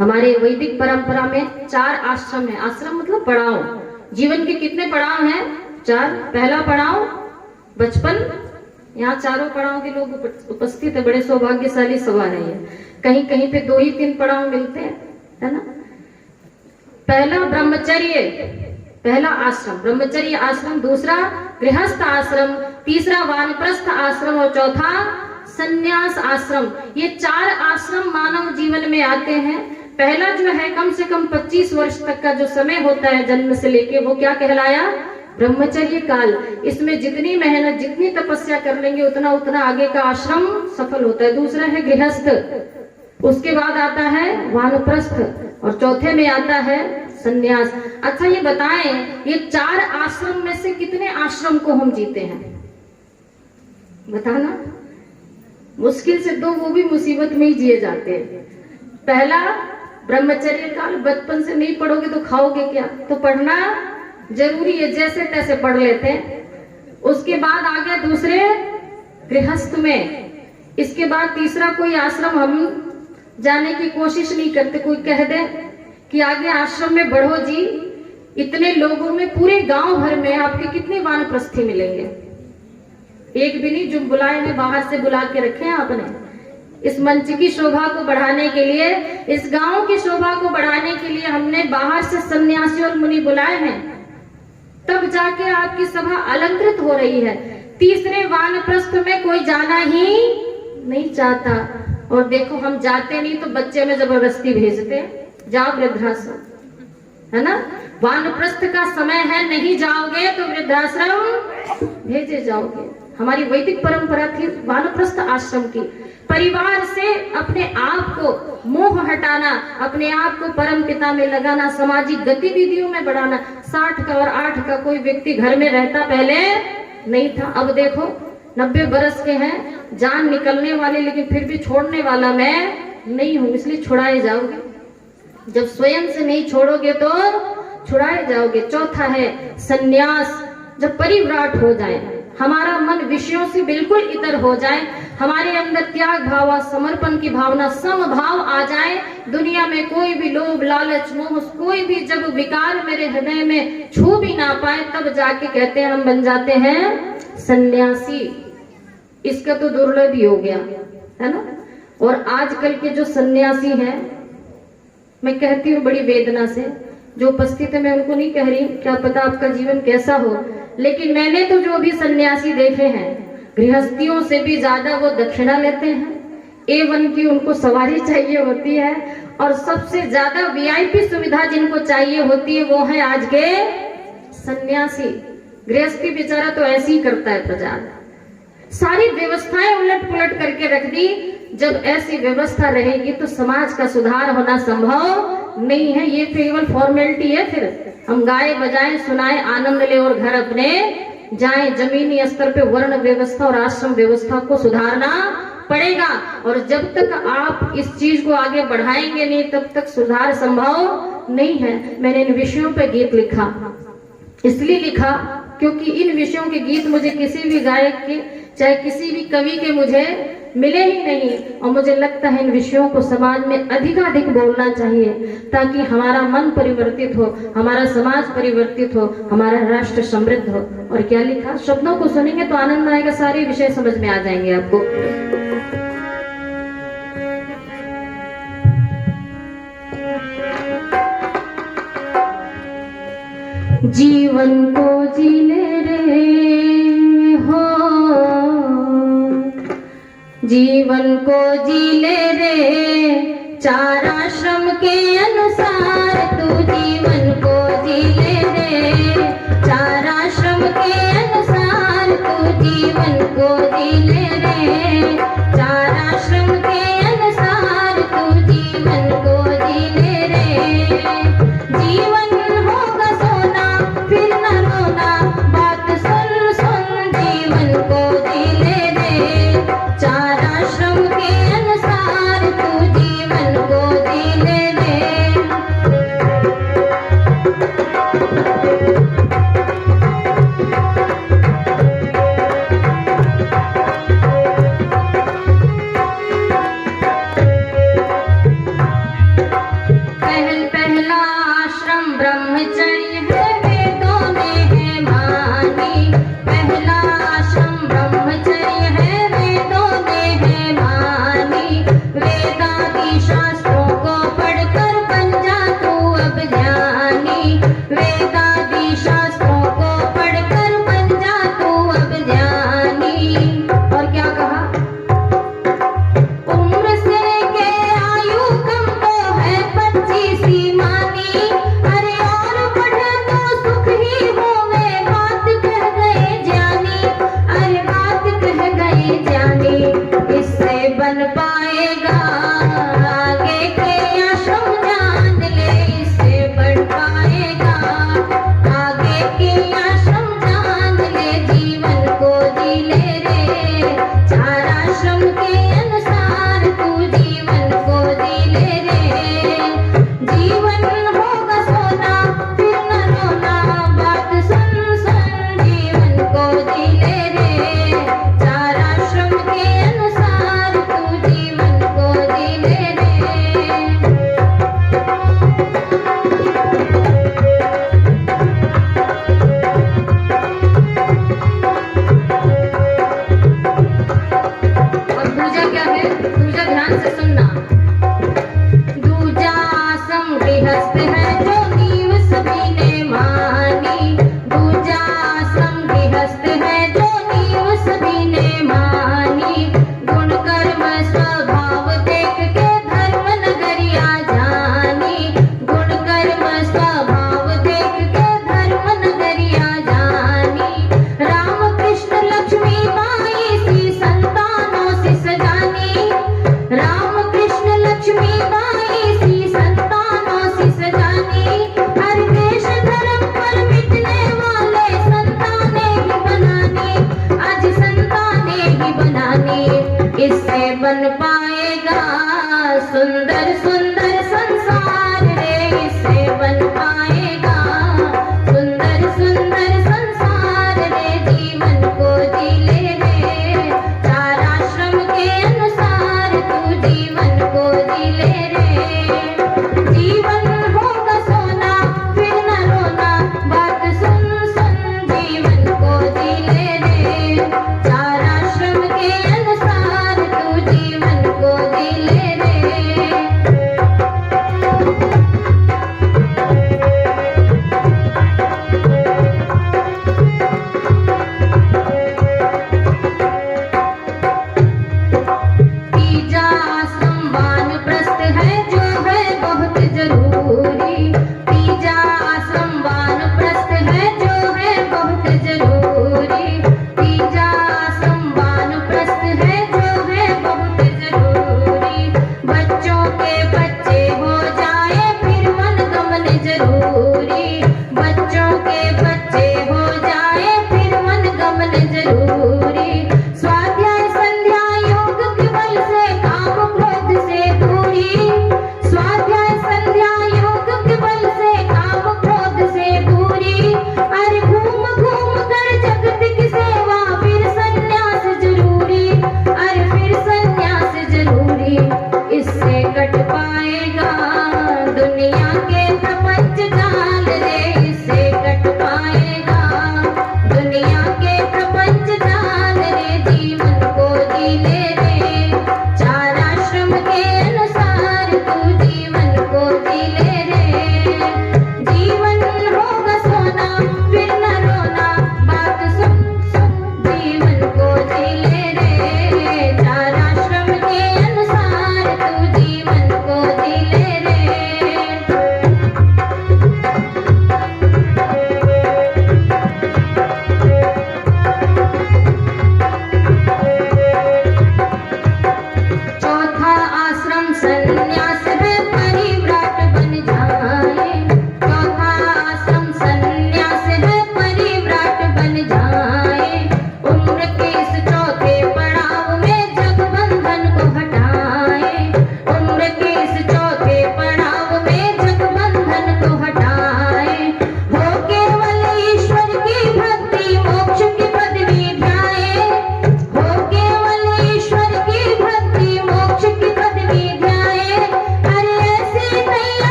हमारे वैदिक परंपरा में 4 आश्रम है। आश्रम मतलब पड़ाव। जीवन के कितने पड़ाव हैं? 4। पहला पड़ाव बचपन। यहाँ चारों पड़ाव के लोग उपस्थित है, बड़े सौभाग्यशाली सभा है ये। कहीं कहीं पे 2 ही 3 पड़ाव मिलते हैं, है ना। पहला ब्रह्मचर्य, पहला आश्रम ब्रह्मचर्य आश्रम, दूसरा गृहस्थ आश्रम, तीसरा वानप्रस्थ आश्रम और चौथा संन्यास आश्रम। ये 4 आश्रम मानव जीवन में आते हैं। पहला जो है कम से कम 25 वर्ष तक का जो समय होता है जन्म से लेके, वो क्या कहलाया? ब्रह्मचर्य काल। इसमें जितनी मेहनत, जितनी तपस्या कर लेंगे उतना उतना आगे का आश्रम सफल होता है। दूसरा है गृहस्थ, उसके बाद आता है वानप्रस्थ और चौथे में आता है संन्यास। अच्छा ये बताएं, ये 4 आश्रम में से कितने आश्रम को हम जीते हैं? बताना। मुश्किल से 2, वो भी मुसीबत में ही जिए जाते हैं। पहला ब्रह्मचर्य काल, बचपन से नहीं पढ़ोगे तो खाओगे क्या? तो पढ़ना जरूरी है, जैसे तैसे पढ़ लेते हैं। उसके बाद आ गया दूसरे गृहस्थ में। इसके बाद तीसरा कोई आश्रम हम जाने की कोशिश नहीं करते। कोई कह दे कि आगे आश्रम में बढ़ो जी, इतने लोगों में पूरे गांव भर में आपके कितने वानप्रस्थी मिलेंगे? एक भी नहीं। जो बुलाए हैं बाहर से बुला के रखे हैं आपने। इस मंच की शोभा को बढ़ाने के लिए, इस गांव की शोभा को बढ़ाने के लिए हमने बाहर से सन्यासी और मुनि बुलाए हैं, तब जाके आपकी सभा अलंकृत हो रही है। तीसरे वानप्रस्थ में कोई जाना ही नहीं चाहता। और देखो हम जाते नहीं तो बच्चे में जबरदस्ती भेजते, जाओ वृद्धाश्रम, है ना। वानप्रस्थ का समय है, नहीं जाओगे तो वृद्धाश्रम भेजे जाओगे। हमारी वैदिक परंपरा थी वानप्रस्थ आश्रम की। परिवार से अपने आप को मोह हटाना, अपने आप को परम पिता में लगाना, सामाजिक गतिविधियों में बढ़ाना। 60 का और 8 का कोई व्यक्ति घर में रहता पहले नहीं था। अब देखो 90 बरस के हैं, जान निकलने वाले, लेकिन फिर भी छोड़ने वाला मैं नहीं हूं, इसलिए छुड़ाए जाओगे। जब स्वयं से नहीं छोड़ोगे तो छुड़ाए जाओगे। चौथा है संन्यास। जब परिव्राट हो जाए, हमारा मन विषयों से बिल्कुल इतर हो जाए, हमारे अंदर त्याग भाव, समर्पण की भावना, समभाव आ जाए, दुनिया में कोई भी लोभ लालच मोह, कोई भी जब विकार मेरे हृदय में छू भी ना पाए, तब जाके कहते हैं हम बन जाते हैं सन्यासी। इसका तो दुर्लभ ही हो गया, है ना। और आजकल के जो सन्यासी हैं, मैं कहती हूँ बड़ी वेदना से, जो उपस्थित है मैं उनको नहीं कह रही, क्या पता आपका जीवन कैसा हो, लेकिन मैंने तो जो भी सन्यासी देखे हैं, गृहस्थियों से भी ज्यादा वो दक्षिणा लेते हैं। A1 की उनको सवारी चाहिए होती है, और सबसे ज्यादा VIP सुविधा जिनको चाहिए होती है वो है आज के सन्यासी। गृहस्थी बेचारा तो ऐसे ही करता है, प्रजा सारी व्यवस्थाएं उलट पुलट करके रख दी। जब ऐसी व्यवस्था रहेगी तो समाज का सुधार होना संभव नहीं है। ये केवल फॉर्मेलिटी है। फिर हम गाए बजाएं सुनाएं आनंद ले और घर अपने जाएं। जमीनी स्तर पे वर्ण व्यवस्था और आश्रम व्यवस्था को सुधारना पड़ेगा, और जब तक आप इस चीज को आगे बढ़ाएंगे नहीं तब तक सुधार संभव नहीं है। मैंने इन विषयों पे गीत लिखा, इसलिए लिखा क्योंकि इन विषयों के गीत मुझे किसी भी गायक के, चाहे किसी भी कवि के मुझे मिले ही नहीं, और मुझे लगता है इन विषयों को समाज में अधिकाधिक बोलना चाहिए, ताकि हमारा मन परिवर्तित हो, हमारा समाज परिवर्तित हो, हमारा राष्ट्र समृद्ध हो। और क्या लिखा, शब्दों को सुनेंगे तो आनंद आएगा, सारे विषय समझ में आ जाएंगे आपको। जीवन को जीने रे हो, जीवन को जी ले रे, 4 आश्रम के अनुसार तू जीवन को जी ले रे, 4 आश्रम के अनुसार तू जीवन को जी ले रे, 4 आश्रम के अनुसार तू जीवन को जी ले रे। जीवन होगा सोना फिर न रोना, बात सुन सुन जीवन को जी ले रे, 4 आश्रम के अनुसार तू जीवन को जी ले रे।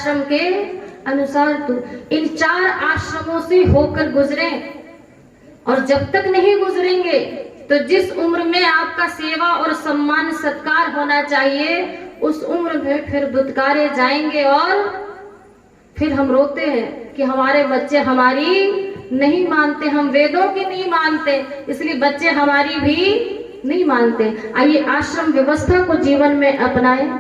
आश्रम के अनुसार तू इन 4 आश्रमों से होकर गुजरे, और जब तक नहीं गुजरेंगे तो जिस उम्र में आपका सेवा और सम्मान सत्कार होना चाहिए उस उम्र में फिर दुत्कारे जाएंगे। और फिर हम रोते हैं कि हमारे बच्चे हमारी नहीं मानते, हम वेदों की नहीं मानते, इसलिए बच्चे हमारी भी नहीं मानते। आइए आश्रम व्यवस्था को जीवन में अपनाएं।